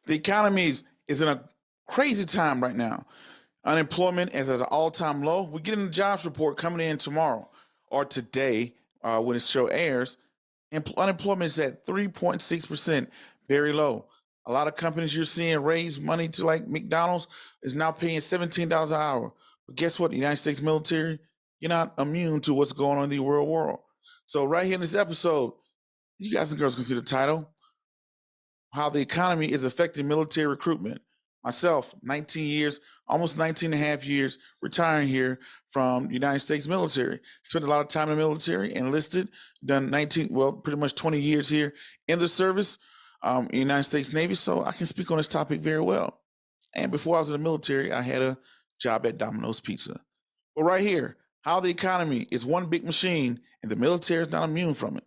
The economy is in a crazy time right now. Unemployment is at an all-time low. We're getting the jobs report coming in tomorrow or today when this show airs. Unemployment is at 3.6%, very low. A lot of companies you're seeing raise money to, like McDonald's is now paying $17 an hour. But guess what? The United States military, you're not immune to what's going on in the real world. So right here in this episode, you guys and girls can see the title, How the Economy is Affecting Military Recruitment. Myself, 19 years, almost 19 and a half years, retiring here from the United States military. Spent a lot of time in the military, enlisted, done pretty much 20 years here in the service, in the United States Navy, so I can speak on this topic very well. And before I was in the military, I had a job at Domino's Pizza. But right here, how the economy is one big machine and the military is not immune from it.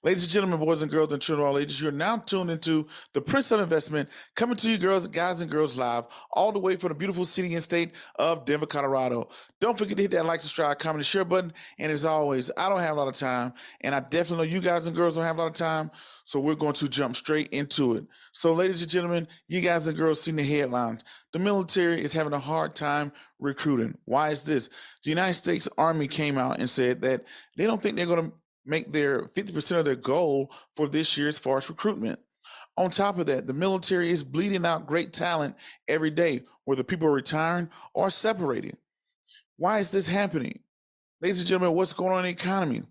Ladies and gentlemen, boys and girls, and children of all ages, you're now tuned into the Prince of Investment, coming to you guys and girls live, all the way from the beautiful city and state of Denver, Colorado. Don't forget to hit that like, subscribe, comment, and share button. And as always, I don't have a lot of time, and I definitely know you guys and girls don't have a lot of time, so we're going to jump straight into it. So, ladies and gentlemen, you guys and girls seen the headlines. The military is having a hard time recruiting. Why is this? The United States Army came out and said that they don't think they're going to make their 50% of their goal for this year as far as recruitment. On top of that, the military is bleeding out great talent every day, whether people are retiring or separating. Why is this happening? Ladies and gentlemen, what's going on in the economy?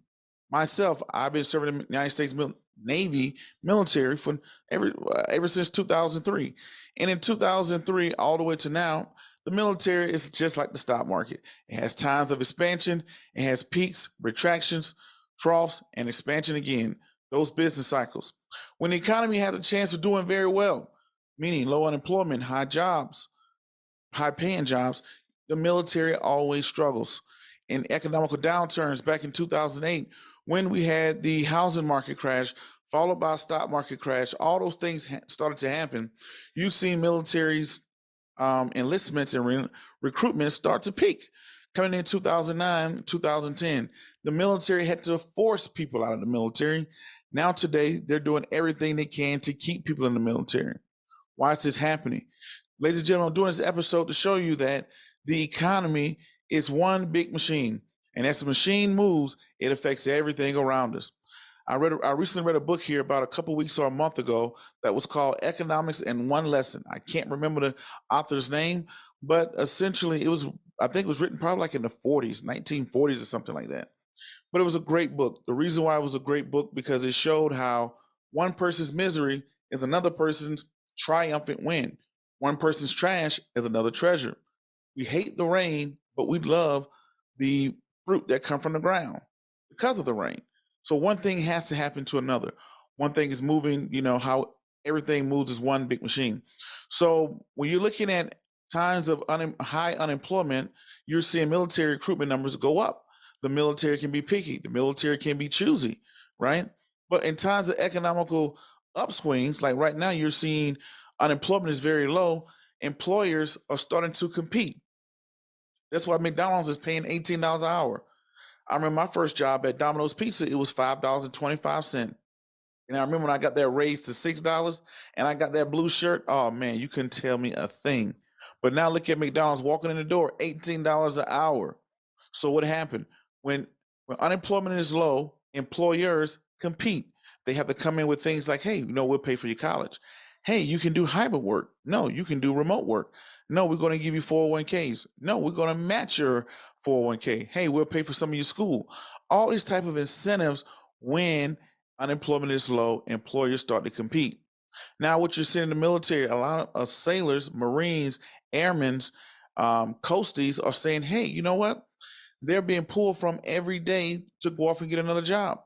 Myself, I've been serving in the United States Navy military for ever since 2003. And in 2003, all the way to now, the military is just like the stock market. It has times of expansion, it has peaks, retractions, troughs, and expansion again, those business cycles. When the economy has a chance of doing very well, meaning low unemployment, high jobs, high paying jobs, the military always struggles. In economical downturns back in 2008, when we had the housing market crash, followed by a stock market crash, all those things started to happen. You've seen military's enlistments and recruitment start to peak. Coming in 2009, 2010, the military had to force people out of the military. Now today, they're doing everything they can to keep people in the military. Why is this happening? Ladies and gentlemen, I'm doing this episode to show you that the economy is one big machine. And as the machine moves, it affects everything around us. I recently read a book here about a couple weeks or a month ago that was called Economics in One Lesson. I can't remember the author's name, but essentially I think it was written probably like in the 40s, 1940s or something like that. But it was a great book. The reason why it was a great book, because it showed how one person's misery is another person's triumphant win. One person's trash is another treasure. We hate the rain, but we love the fruit that come from the ground because of the rain. So one thing has to happen to another. One thing is moving, how everything moves is one big machine. So when you're looking at times of high unemployment, you're seeing military recruitment numbers go up. The military can be picky. The military can be choosy, right? But in times of economical upswings, like right now, you're seeing unemployment is very low. Employers are starting to compete. That's why McDonald's is paying $18 an hour. I remember my first job at Domino's Pizza, it was $5.25. And I remember when I got that raise to $6 and I got that blue shirt, oh man, you couldn't tell me a thing. But now look at McDonald's walking in the door, $18 an hour. So what happened? When unemployment is low, employers compete. They have to come in with things like, hey, we'll pay for your college. Hey, you can do hybrid work. No, you can do remote work. No, we're going to give you 401ks. No, we're going to match your 401k. Hey, we'll pay for some of your school. All these type of incentives when unemployment is low, employers start to compete. Now, what you're seeing in the military, a lot of sailors, Marines, airmen, coasties are saying, hey, you know what? They're being pulled from every day to go off and get another job.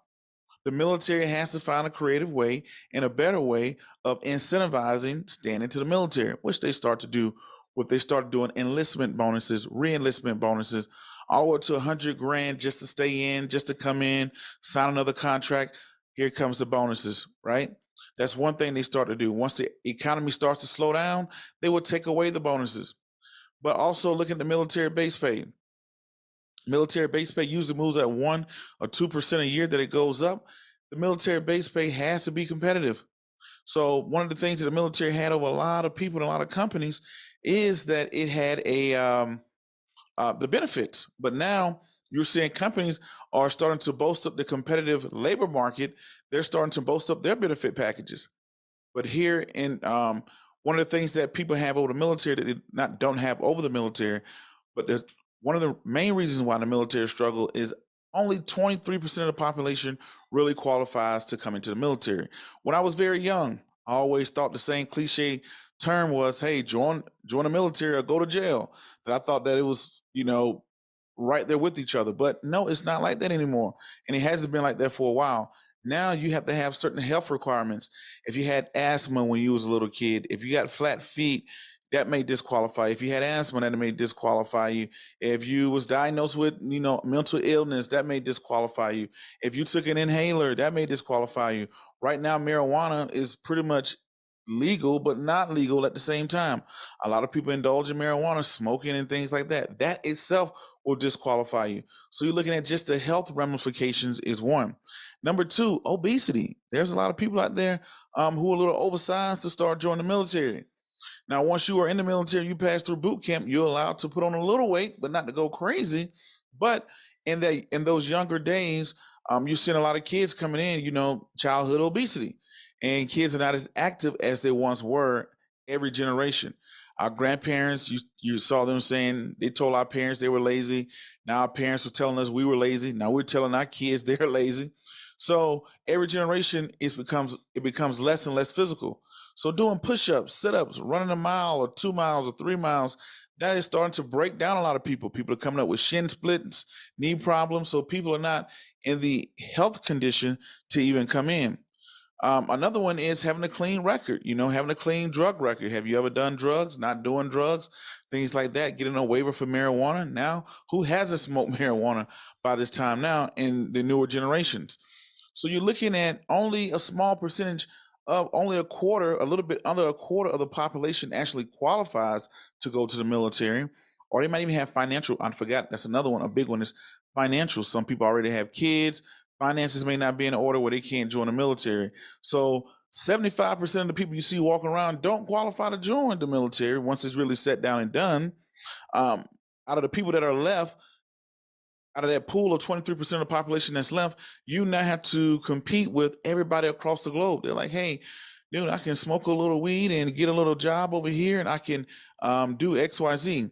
The military has to find a creative way and a better way of incentivizing standing to the military, which they start to do. What they start doing enlistment bonuses, re-enlistment bonuses, all the way to $100,000 just to stay in, just to come in, sign another contract. Here comes the bonuses, right? That's one thing they start to do. Once the economy starts to slow down, they will take away the bonuses. But also look at the military base pay. Military base pay usually moves at 1 or 2% a year that it goes up. The military base pay has to be competitive. So one of the things that the military had over a lot of people and a lot of companies is that it had the benefits. But now you're seeing companies are starting to boast up the competitive labor market. They're starting to boast up their benefit packages. But here in one of the things that people have over the military that they not don't have over the military, but there's one of the main reasons why the military struggle is only 23% of the population really qualifies to come into the military. When I was very young, I always thought the same cliche term was, "Hey, join the military or go to jail." That I thought that it was, right there with each other. But no, it's not like that anymore, and it hasn't been like that for a while. Now you have to have certain health requirements. If you had asthma when you was a little kid, if you got flat feet, that may disqualify. If you had asthma, that may disqualify you. If you was diagnosed with, mental illness, that may disqualify you. If you took an inhaler, that may disqualify you. Right now, marijuana is pretty much legal, but not legal at the same time. A lot of people indulge in marijuana, smoking, and things like that. That itself will disqualify you. So you're looking at just the health ramifications is one. Number two, obesity. There's a lot of people out there who are a little oversized to start joining the military. Now, once you are in the military, you pass through boot camp, you're allowed to put on a little weight, but not to go crazy. But in those younger days, you're seeing a lot of kids coming in, childhood obesity. And kids are not as active as they once were every generation. Our grandparents, you saw them saying they told our parents they were lazy. Now our parents were telling us we were lazy. Now we're telling our kids they're lazy. So every generation it becomes less and less physical. So doing push-ups, sit-ups, running a mile or 2 miles or 3 miles, that is starting to break down a lot of people. People are coming up with shin splits, knee problems. So people are not in the health condition to even come in. Another one is having a clean record, having a clean drug record. Have you ever done drugs, not doing drugs, things like that, getting a waiver for marijuana? Now, who hasn't smoked marijuana by this time now in the newer generations? So you're looking at only a small percentage of only a quarter, a little bit under a quarter of the population actually qualifies to go to the military, or they might even have financial. I forgot that's another one. A big one is financial. Some people already have kids. Finances may not be in order where they can't join the military. So 75% of the people you see walking around don't qualify to join the military once it's really set down and done. Um, Out of the people that are left, out of that pool of 23% of the population that's left, you now have to compete with everybody across the globe. They're like, hey, dude, I can smoke a little weed and get a little job over here, and I can do XYZ.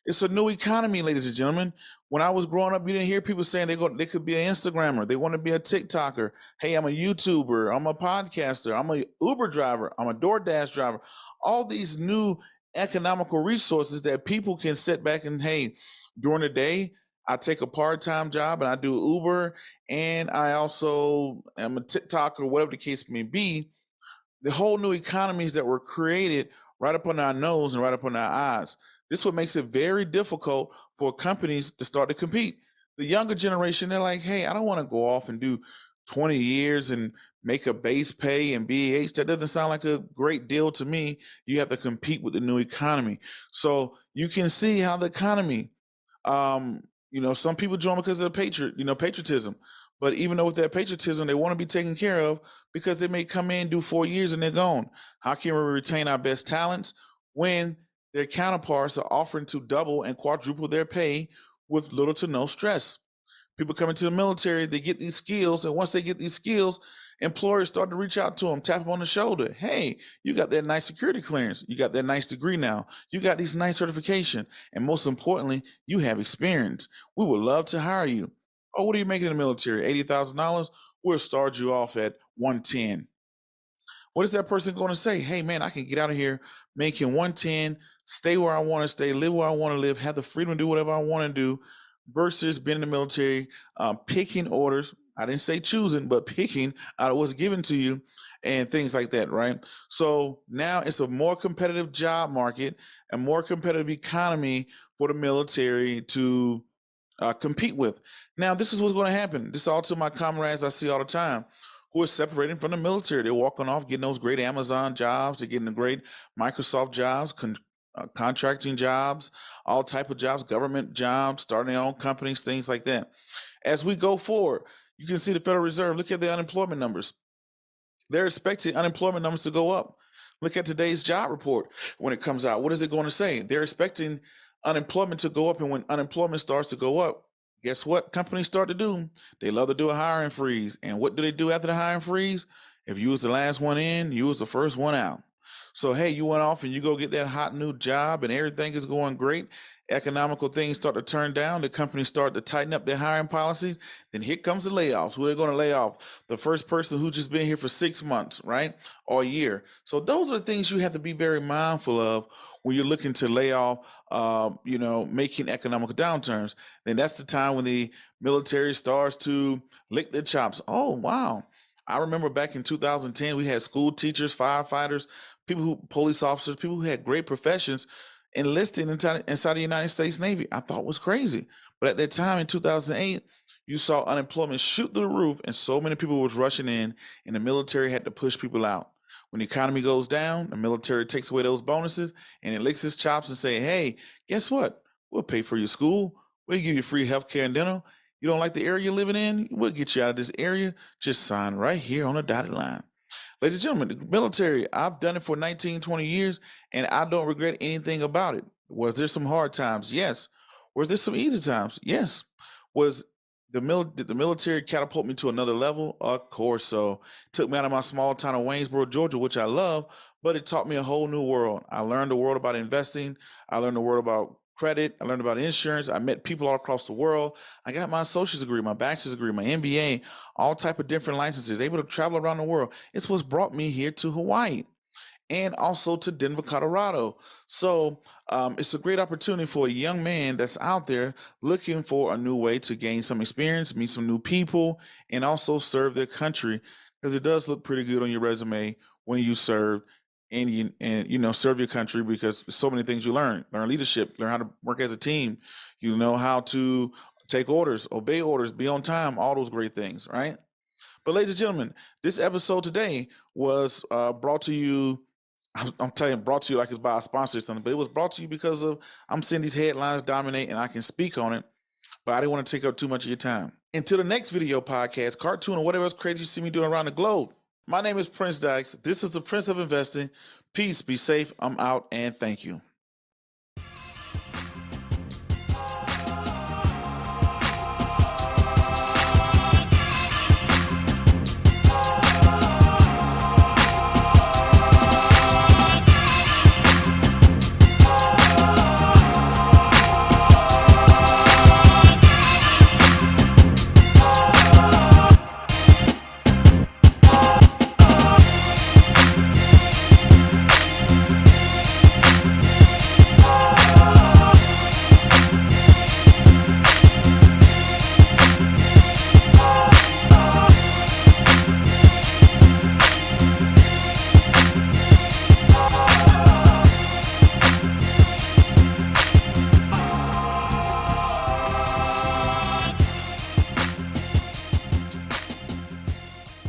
It's a new economy, ladies and gentlemen. When I was growing up, you didn't hear people saying they could be an Instagrammer, they want to be a TikToker. Hey, I'm a YouTuber, I'm a podcaster, I'm a Uber driver, I'm a DoorDash driver. All these new economical resources that people can sit back and, hey, during the day, I take a part-time job and I do Uber, and I also am a TikToker, whatever the case may be. The whole new economies that were created right up on our nose and right up on our eyes. This what makes it very difficult for companies to start to compete. The younger generation, they're like, hey, I don't want to go off and do 20 years and make a base pay and BAH. That doesn't sound like a great deal to me. You have to compete with the new economy. So you can see how the economy, some people join because of patriotism. But even though with that patriotism, they want to be taken care of because they may come in, do 4 years, and they're gone. How can we retain our best talents when their counterparts are offering to double and quadruple their pay with little to no stress? People come into the military, they get these skills, and once they get these skills, employers start to reach out to them, tap them on the shoulder. Hey, you got that nice security clearance. You got that nice degree now. You got these nice certification. And most importantly, you have experience. We would love to hire you. Oh, what are you making in the military? $80,000? We'll start you off at 110. What is that person going to say? Hey, man, I can get out of here making 110, stay where I want to stay, live where I want to live, have the freedom to do whatever I want to do, versus being in the military, picking orders. I didn't say choosing, but picking out of what's given to you and things like that, right? So now it's a more competitive job market, a more competitive economy for the military to compete with. Now, this is what's going to happen. This is all to my comrades I see all the time who are separating from the military. They're walking off, getting those great Amazon jobs, they're getting the great Microsoft jobs, contracting jobs, all type of jobs, government jobs, starting their own companies, things like that. As we go forward, you can see the Federal Reserve. Look at the unemployment numbers. They're expecting unemployment numbers to go up. Look at today's job report when it comes out. What is it going to say? They're expecting unemployment to go up. And when unemployment starts to go up, guess what companies start to do? They love to do a hiring freeze. And what do they do after the hiring freeze? If you was the last one in, you was the first one out. So, hey, you went off and you go get that hot new job and everything is going great. Economical things start to turn down. The companies start to tighten up their hiring policies. Then here comes the layoffs. Who are they going to lay off? The first person who's just been here for 6 months, right? Or a year. So those are the things you have to be very mindful of when you're looking to lay off, making economical downturns. Then that's the time when the military starts to lick their chops. Oh, wow. I remember back in 2010, we had school teachers, firefighters, police officers, people who had great professions enlisting inside the United States Navy. I thought it was crazy. But at that time in 2008, you saw unemployment shoot through the roof and so many people was rushing in and the military had to push people out. When the economy goes down, the military takes away those bonuses and it licks its chops and say, hey, guess what? We'll pay for your school. We'll give you free health care and dental. You don't like the area you're living in? We'll get you out of this area. Just sign right here on the dotted line. Ladies and gentlemen, the military, I've done it for 19, 20 years, and I don't regret anything about it. Was there some hard times? Yes. Was there some easy times? Yes. Was did the military catapult me to another level? Of course so. Took me out of my small town of Waynesboro, Georgia, which I love, but it taught me a whole new world. I learned the world about investing. I learned the world about credit. I learned about insurance. I met people all across the world. I got my associate's degree, my bachelor's degree, my MBA, all type of different licenses, able to travel around the world. It's what's brought me here to Hawaii and also to Denver, Colorado. So it's a great opportunity for a young man that's out there looking for a new way to gain some experience, meet some new people, and also serve their country, because it does look pretty good on your resume when you serve and serve your country, because so many things you learn leadership, learn how to work as a team, you know how to take orders, obey orders, be on time, all those great things, right? But ladies and gentlemen, this episode today was brought to you. I'm telling you, brought to you like it's by a sponsor or something, but it was brought to you because of I'm seeing these headlines dominate and I can speak on it, but I didn't want to take up too much of your time. Until the next video podcast, cartoon, or whatever else crazy you see me doing around the globe. My name is Prince Dykes. This is the Prince of Investing. Peace, be safe. I'm out, and thank you.